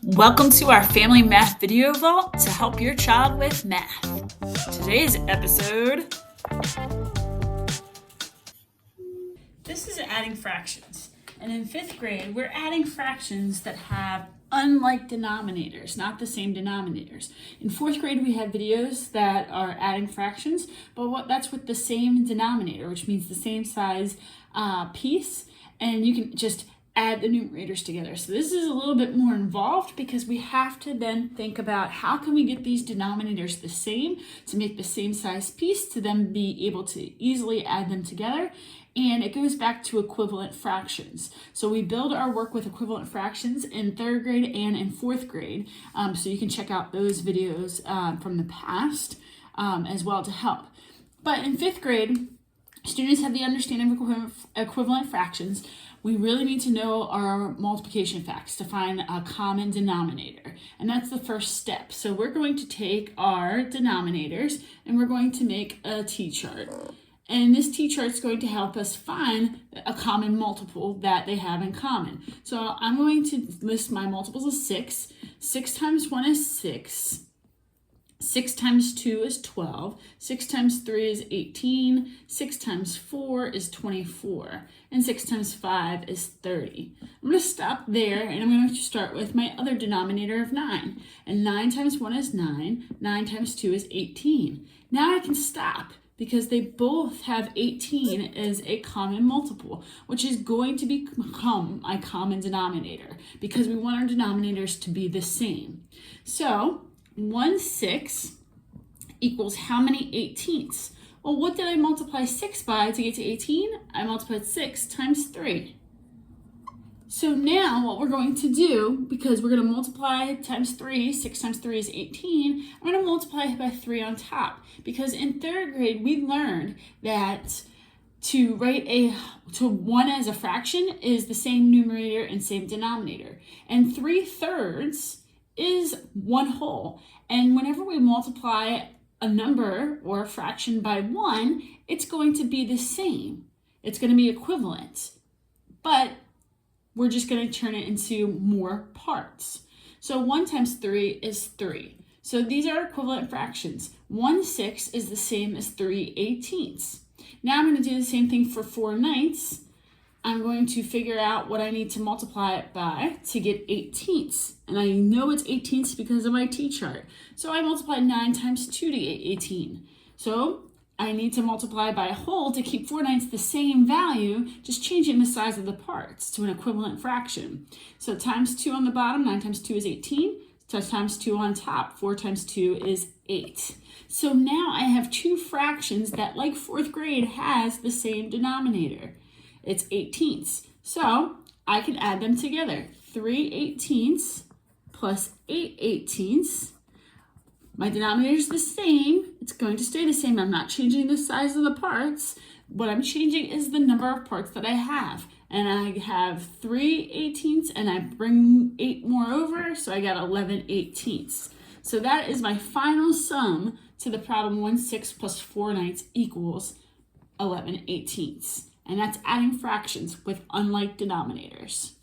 Welcome to our Family Math Video Vault to help your child with math. Today's episode, this is adding fractions. And in 5th grade, we're adding fractions that have unlike denominators, not the same denominators. In 4th grade, we had videos that are adding fractions, but that's with the same denominator, which means the same size piece, and you can just add the numerators together. So this is a little bit more involved because we have to then think about how can we get these denominators the same to make the same size piece to then be able to easily add them together. And it goes back to equivalent fractions. So we build our work with equivalent fractions in 3rd grade and in 4th grade. So you can check out those videos from the past as well to help. But in 5th grade, students have the understanding of equivalent fractions. We really need to know our multiplication facts to find a common denominator. And that's the first step. So we're going to take our denominators and we're going to make a t-chart. And this t-chart is going to help us find a common multiple that they have in common. So I'm going to list my multiples of 6. 6 times 1 is 6. 6 times 2 is 12, 6 times 3 is 18, 6 times 4 is 24, and 6 times 5 is 30. I'm going to stop there and I'm going to start with my other denominator of 9. And 9 times 1 is 9, 9 times 2 is 18. Now I can stop because they both have 18 as a common multiple, which is going to become my common denominator because we want our denominators to be the same. So 1/6 equals how many 18ths? Well, what did I multiply 6 by to get to 18? I multiplied 6 times 3. So now what we're going to do, because we're going to multiply times 3, 6 times 3 is 18, I'm going to multiply it by 3 on top. Because in 3rd grade, we learned that to write to 1 as a fraction is the same numerator and same denominator. And 3/3 is 1 whole. And whenever we multiply a number or a fraction by 1, it's going to be the same. It's going to be equivalent. But we're just going to turn it into more parts. So 1 times 3 is 3. So these are equivalent fractions. 1/6 is the same as 3/18. Now I'm going to do the same thing for 4/9. I'm going to figure out what I need to multiply it by to get 18ths. And I know it's 18ths because of my t-chart. So I multiplied 9 times 2 to get 18. So I need to multiply by a whole to keep 4/9 the same value, just changing the size of the parts to an equivalent fraction. So times 2 on the bottom, 9 times 2 is 18. So times 2 on top, 4 times 2 is 8. So now I have two fractions that, like 4th grade, has the same denominator. It's 18ths. So I can add them together. 3/18 plus 8/18. My denominator is the same. It's going to stay the same. I'm not changing the size of the parts. What I'm changing is the number of parts that I have. And I have 3/18 and I bring 8 more over, so I got 11/18. So that is my final sum to the problem 1/6 plus 4/9 equals 11/18. And that's adding fractions with unlike denominators.